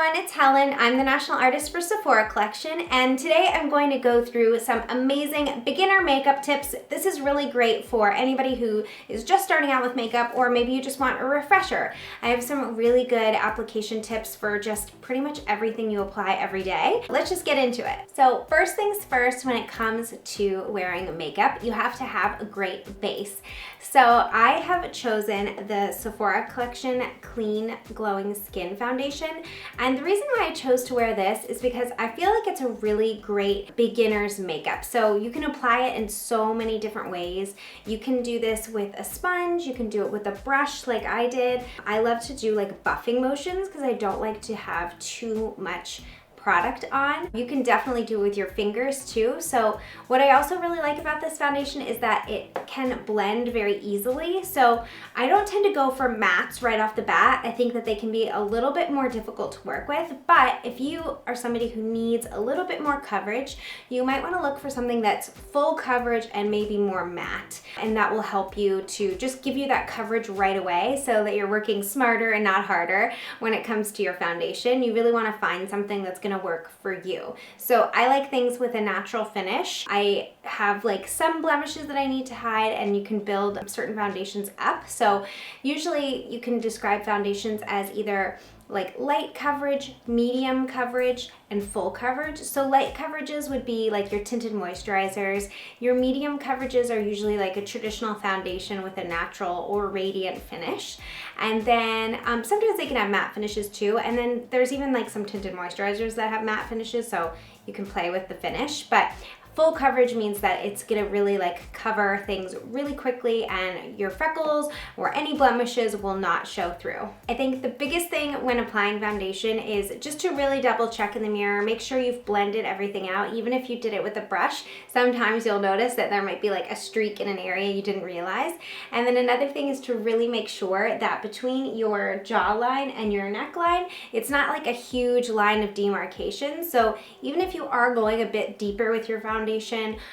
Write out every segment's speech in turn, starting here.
everyone, it's Helen. I'm the national artist for Sephora collection, and today I'm going to go through some amazing beginner makeup tips. This is really great for anybody who is just starting out with makeup, or maybe you just want a refresher. I have some really good application tips for just pretty much everything you apply every day. Let's just get into it. So first things first, when it comes to wearing makeup, you have to have a great base. So I have chosen the Sephora collection Clean Glowing Skin Foundation. And the reason why I chose to wear this is because I feel like it's a really great beginner's makeup. So you can apply it in so many different ways. You can do this with a sponge, you can do it with a brush like I did. I love to do like buffing motions because I don't like to have too much product on. You can definitely do it with your fingers too. So what I also really like about this foundation is that it can blend very easily. So I don't tend to go for mattes right off the bat. I think that they can be a little bit more difficult to work with, but if you are somebody who needs a little bit more coverage, you might want to look for something that's full coverage and maybe more matte. And that will help you to just give you that coverage right away so that you're working smarter and not harder when it comes to your foundation. You really want to find something that's going to work for you. So I like things with a natural finish. I have like some blemishes that I need to hide, and you can build certain foundations up. So usually you can describe foundations as either like light coverage, medium coverage, and full coverage. So light coverages would be like your tinted moisturizers. Your medium coverages are usually like a traditional foundation with a natural or radiant finish. And then sometimes they can have matte finishes too. And then there's even like some tinted moisturizers that have matte finishes, so you can play with the finish. But full coverage means that it's gonna really like cover things really quickly, and your freckles or any blemishes will not show through. I think the biggest thing when applying foundation is just to really double check in the mirror, make sure you've blended everything out. Even if you did it with a brush, sometimes you'll notice that there might be like a streak in an area you didn't realize. And then another thing is to really make sure that between your jawline and your neckline, it's not like a huge line of demarcation. So even if you are going a bit deeper with your foundation,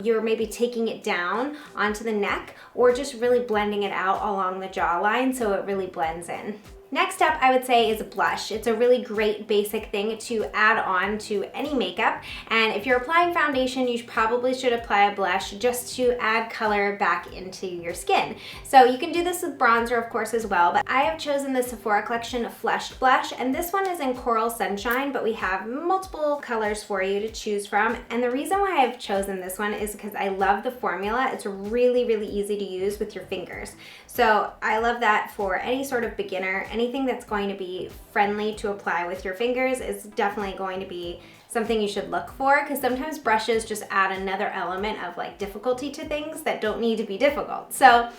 you're maybe taking it down onto the neck or just really blending it out along the jawline so it really blends in. Next up, I would say, is a blush. It's a really great basic thing to add on to any makeup. And if you're applying foundation, you probably should apply a blush just to add color back into your skin. So you can do this with bronzer, of course, as well. But I have chosen the Sephora collection Flushed Blush, and this one is in Coral Sunshine, but we have multiple colors for you to choose from. And the reason why I've chosen this one is because I love the formula. It's really, really easy to use with your fingers. So I love that for any sort of beginner. Anything that's going to be friendly to apply with your fingers is definitely going to be something you should look for, because sometimes brushes just add another element of like difficulty to things that don't need to be difficult. So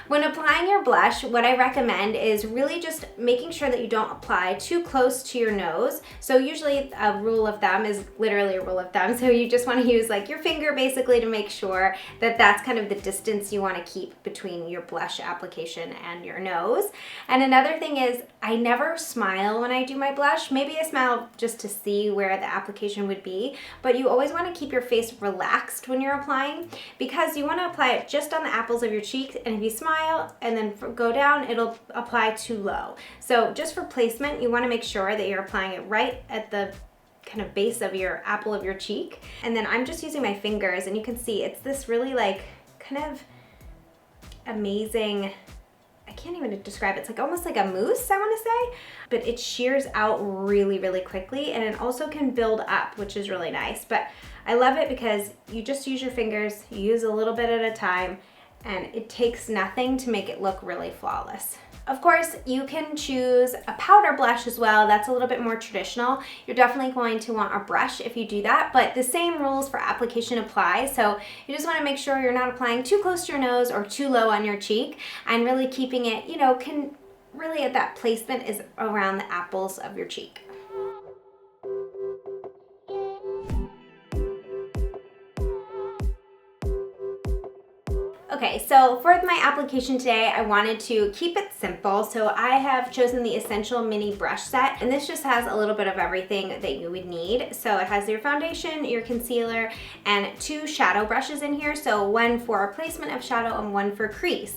when applying your blush, what I recommend is really just making sure that you don't apply too close to your nose. So usually a rule of thumb is literally a rule of thumb. So you just want to use like your finger basically to make sure that that's kind of the distance you want to keep between your blush application and your nose. And another thing is I never smile when I do my blush. Maybe I smile just to see where the application would be, but you always want to keep your face relaxed when you're applying, because you want to apply it just on the apples of your cheeks, and if you smile and then go down, it'll apply too low. So just for placement, you want to make sure that you're applying it right at the kind of base of your apple of your cheek. And then I'm just using my fingers, and you can see it's this really like kind of amazing, I can't even describe it. It's like almost like a mousse, I want to say, but it shears out really, really quickly, and it also can build up, which is really nice. But I love it because you just use your fingers, you use a little bit at a time, and it takes nothing to make it look really flawless. Of course, you can choose a powder blush as well. That's a little bit more traditional. You're definitely going to want a brush if you do that, but the same rules for application apply. So you just want to make sure you're not applying too close to your nose or too low on your cheek, and really keeping it, you know, can really at that placement is around the apples of your cheek. Okay, so for my application today, I wanted to keep it simple. So I have chosen the Essential Mini Brush Set, and this just has a little bit of everything that you would need. So it has your foundation, your concealer, and 2 shadow brushes in here. So one for placement of shadow and one for crease.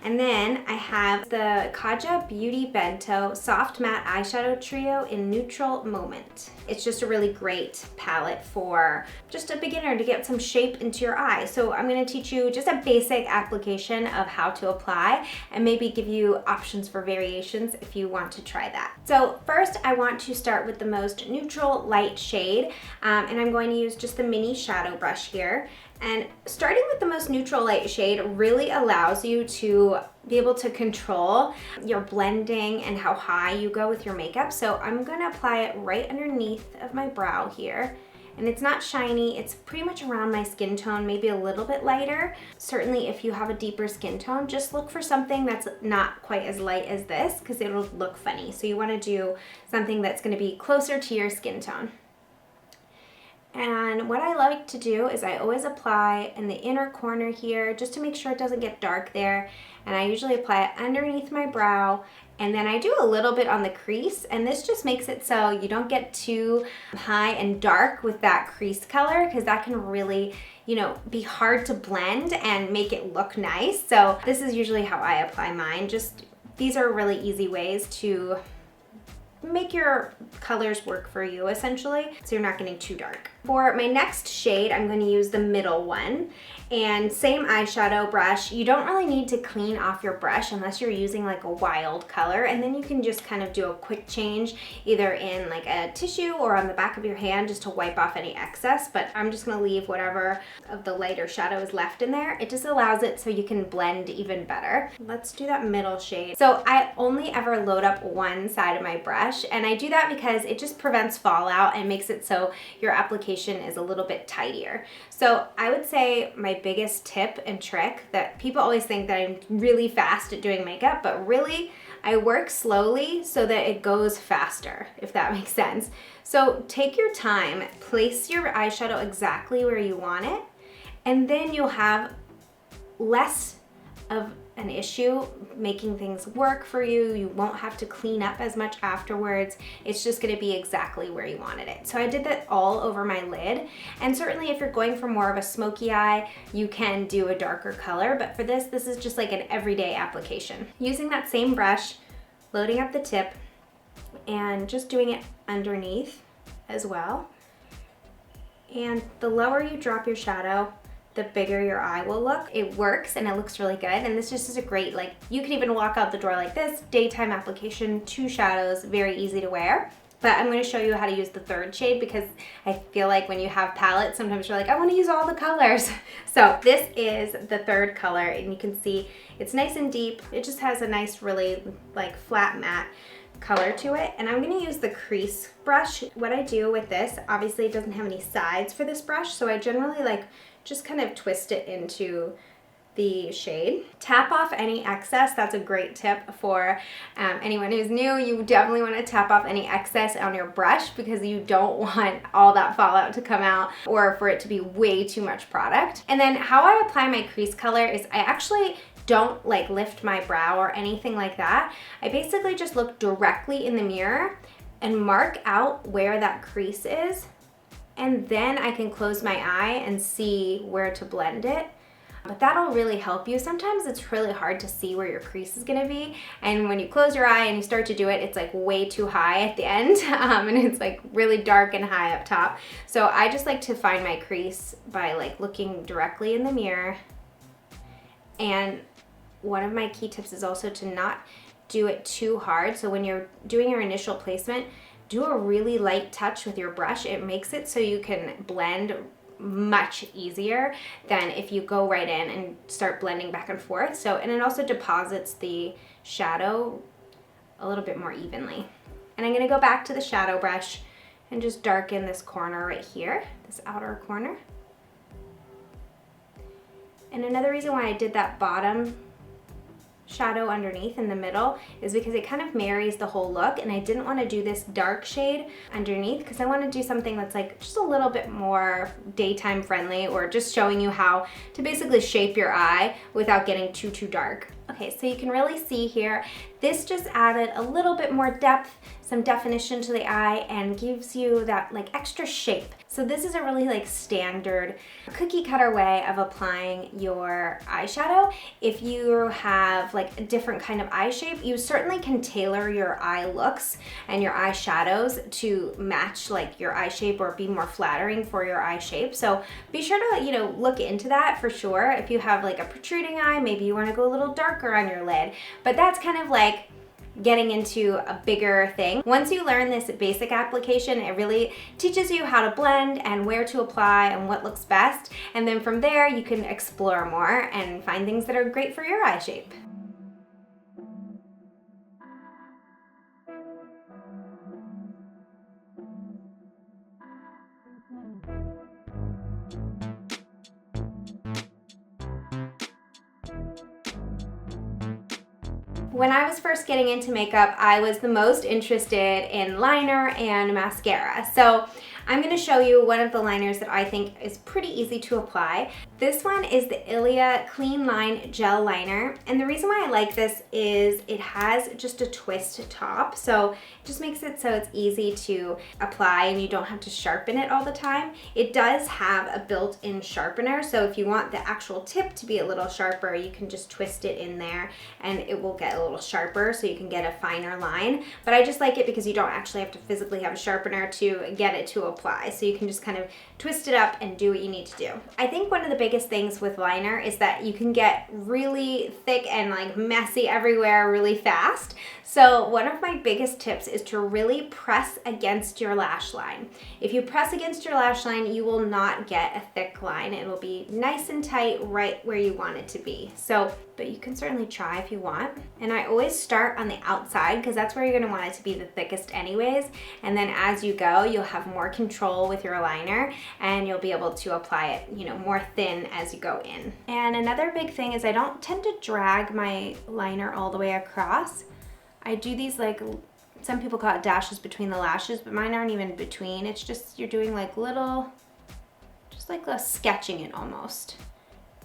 And then I have the Kaja Beauty Bento Soft Matte Eyeshadow Trio in Neutral Moment. It's just a really great palette for just a beginner to get some shape into your eye. So I'm gonna teach you just a basic application of how to apply and maybe give you options for variations if you want to try that. So first I want to start with the most neutral light shade, and I'm going to use just the mini shadow brush here. And starting with the most neutral light shade really allows you to be able to control your blending and how high you go with your makeup. So I'm gonna apply it right underneath of my brow here. And it's not shiny, it's pretty much around my skin tone, maybe a little bit lighter. Certainly if you have a deeper skin tone, just look for something that's not quite as light as this because it'll look funny. So you wanna do something that's gonna be closer to your skin tone. And what I like to do is I always apply in the inner corner here just to make sure it doesn't get dark there. And I usually apply it underneath my brow, and then I do a little bit on the crease, and this just makes it so you don't get too high and dark with that crease color because that can really, you know, be hard to blend and make it look nice. So this is usually how I apply mine. Just these are really easy ways to make your colors work for you essentially, so you're not getting too dark. For my next shade, I'm going to use the middle one, and same eyeshadow brush. You don't really need to clean off your brush unless you're using like a wild color, and then you can just kind of do a quick change either in like a tissue or on the back of your hand just to wipe off any excess, but I'm just going to leave whatever of the lighter shadow is left in there. It just allows it so you can blend even better. Let's do that middle shade. So I only ever load up one side of my brush, and I do that because it just prevents fallout and makes it so your application is a little bit tidier. So I would say my biggest tip and trick that people always think that I'm really fast at doing makeup, but really I work slowly so that it goes faster, if that makes sense. So take your time, place your eyeshadow exactly where you want it, and then you'll have less of an issue making things work for you. You won't have to clean up as much afterwards. It's just gonna be exactly where you wanted it. So I did that all over my lid. And certainly if you're going for more of a smoky eye, you can do a darker color. But for this is just like an everyday application. Using that same brush, loading up the tip, and just doing it underneath as well. And the lower you drop your shadow, the bigger your eye will look. It works and it looks really good. And this just is a great, like, you can even walk out the door like this, daytime application, 2 shadows, very easy to wear. But I'm gonna show you how to use the third shade because I feel like when you have palettes, sometimes you're like, I wanna use all the colors. So this is the third color, and you can see it's nice and deep. It just has a nice, really like flat matte color to it. And I'm gonna use the crease brush. What I do with this, obviously it doesn't have any sides for this brush, so I generally like just kind of twist it into the shade. Tap off any excess. That's a great tip for anyone who's new. You definitely want to tap off any excess on your brush because you don't want all that fallout to come out or for it to be way too much product. And then how I apply my crease color is I actually don't like lift my brow or anything like that. I basically just look directly in the mirror and mark out where that crease is, and then I can close my eye and see where to blend it. But that'll really help you. Sometimes it's really hard to see where your crease is gonna be, and when you close your eye and you start to do it, it's like way too high at the end, and it's like really dark and high up top. So I just like to find my crease by like looking directly in the mirror. And one of my key tips is also to not do it too hard. So when you're doing your initial placement, do a really light touch with your brush. It makes it so you can blend much easier than if you go right in and start blending back and forth. So, and it also deposits the shadow a little bit more evenly. And I'm gonna go back to the shadow brush and just darken this corner right here, this outer corner. And another reason why I did that bottom shadow underneath in the middle is because it kind of marries the whole look, and I didn't want to do this dark shade underneath because I want to do something that's like just a little bit more daytime friendly, or just showing you how to basically shape your eye without getting too dark. Okay, so you can really see here, this just added a little bit more depth, some definition to the eye, and gives you that like extra shape. So this is a really like standard cookie cutter way of applying your eyeshadow. If you have like a different kind of eye shape, you certainly can tailor your eye looks and your eye shadows to match like your eye shape or be more flattering for your eye shape. So be sure to, you know, look into that for sure. If you have like a protruding eye, maybe you want to go a little darker on your lid, but that's kind of like getting into a bigger thing. Once you learn this basic application, it really teaches you how to blend and where to apply and what looks best. And then from there, you can explore more and find things that are great for your eye shape. When I was first getting into makeup, I was the most interested in liner and mascara. So I'm going to show you one of the liners that I think is pretty easy to apply. This one is the Ilia Clean Line Gel Liner, and the reason why I like this is it has just a twist top, so it just makes it so it's easy to apply and you don't have to sharpen it all the time. It does have a built-in sharpener, so if you want the actual tip to be a little sharper, you can just twist it in there and it will get a little sharper so you can get a finer line. But I just like it because you don't actually have to physically have a sharpener to get it to apply, so you can just kind of twist it up and do what you need to do. I think one of the biggest things with liner is that you can get really thick and like messy everywhere really fast. So one of my biggest tips is to really press against your lash line. If you press against your lash line, you will not get a thick line. It will be nice and tight right where you want it to be. So, but you can certainly try if you want. And I always start on the outside because that's where you're gonna want it to be the thickest anyways. And then as you go, you'll have more control with your liner and you'll be able to apply it, you know, more thin as you go in. And another big thing is I don't tend to drag my liner all the way across. I do these like, some people call it dashes between the lashes, but mine aren't even between. It's just, you're doing like little, just like a sketching it almost.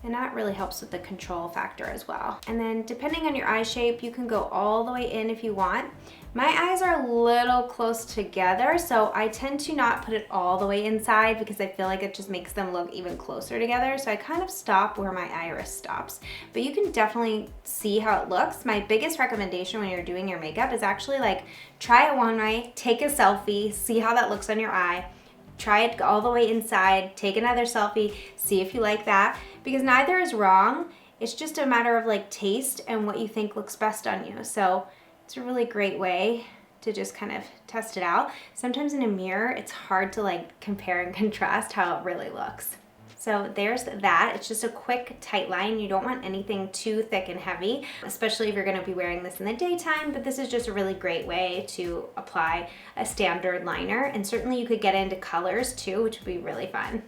And that really helps with the control factor as well. And then depending on your eye shape, you can go all the way in if you want. My eyes are a little close together, so I tend to not put it all the way inside because I feel like it just makes them look even closer together. So I kind of stop where my iris stops. But you can definitely see how it looks. My biggest recommendation when you're doing your makeup is actually like try it one way, take a selfie, see how that looks on your eye. Try it all the way inside, take another selfie, see if you like that, because neither is wrong. It's just a matter of like taste and what you think looks best on you. So it's a really great way to just kind of test it out. Sometimes in a mirror, it's hard to like compare and contrast how it really looks. So there's that. It's just a quick, tight line. You don't want anything too thick and heavy, especially if you're gonna be wearing this in the daytime, but this is just a really great way to apply a standard liner. And certainly you could get into colors too, which would be really fun.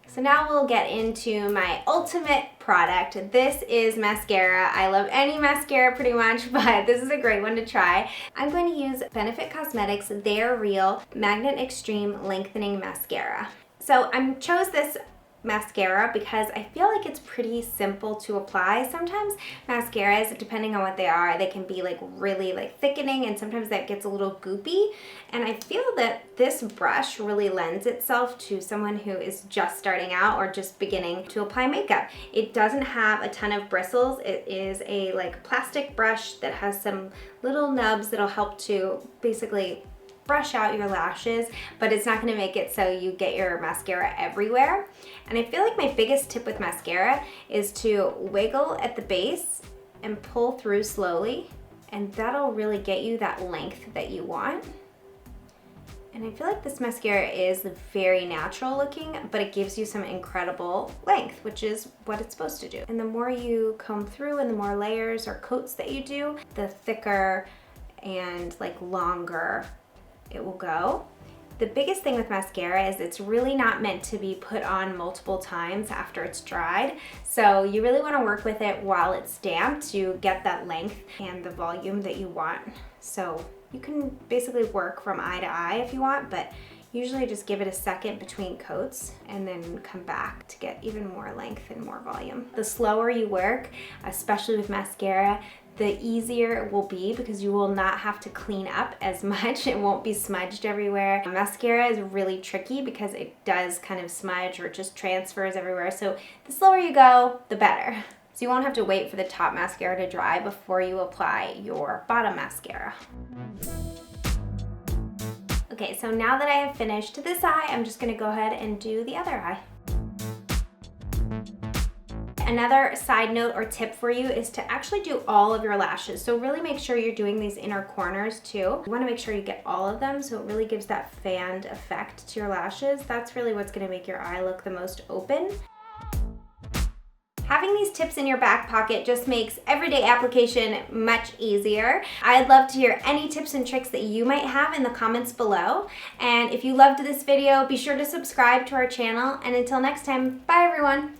So now we'll get into my ultimate product. This is mascara. I love any mascara pretty much, but this is a great one to try. I'm going to use Benefit Cosmetics They're Real Magnet Extreme Lengthening Mascara. So I chose this mascara because I feel like it's pretty simple to apply. Sometimes mascaras, depending on what they are, they can be like really like thickening, and sometimes that gets a little goopy. And I feel that this brush really lends itself to someone who is just starting out or just beginning to apply makeup. It doesn't have a ton of bristles. It is a like plastic brush that has some little nubs that'll help to basically brush out your lashes, but it's not going to make it so you get your mascara everywhere. And I feel like my biggest tip with mascara is to wiggle at the base and pull through slowly, and that'll really get you that length that you want. And I feel like this mascara is very natural looking, but it gives you some incredible length, which is what it's supposed to do. And the more you comb through and the more layers or coats that you do, the thicker and like longer it will go. The biggest thing with mascara is it's really not meant to be put on multiple times after it's dried. So you really want to work with it while it's damp to get that length and the volume that you want. So you can basically work from eye to eye if you want, but usually just give it a second between coats and then come back to get even more length and more volume. The slower you work, especially with mascara, the easier it will be because you will not have to clean up as much. It won't be smudged everywhere. Mascara is really tricky because it does kind of smudge or it just transfers everywhere. So the slower you go, the better. So you won't have to wait for the top mascara to dry before you apply your bottom mascara. Okay, so now that I have finished this eye, I'm just gonna go ahead and do the other eye. Another side note or tip for you is to actually do all of your lashes. So really make sure you're doing these inner corners too. You wanna make sure you get all of them so it really gives that fanned effect to your lashes. That's really what's gonna make your eye look the most open. Having these tips in your back pocket just makes everyday application much easier. I'd love to hear any tips and tricks that you might have in the comments below. And if you loved this video, be sure to subscribe to our channel. And until next time, bye everyone.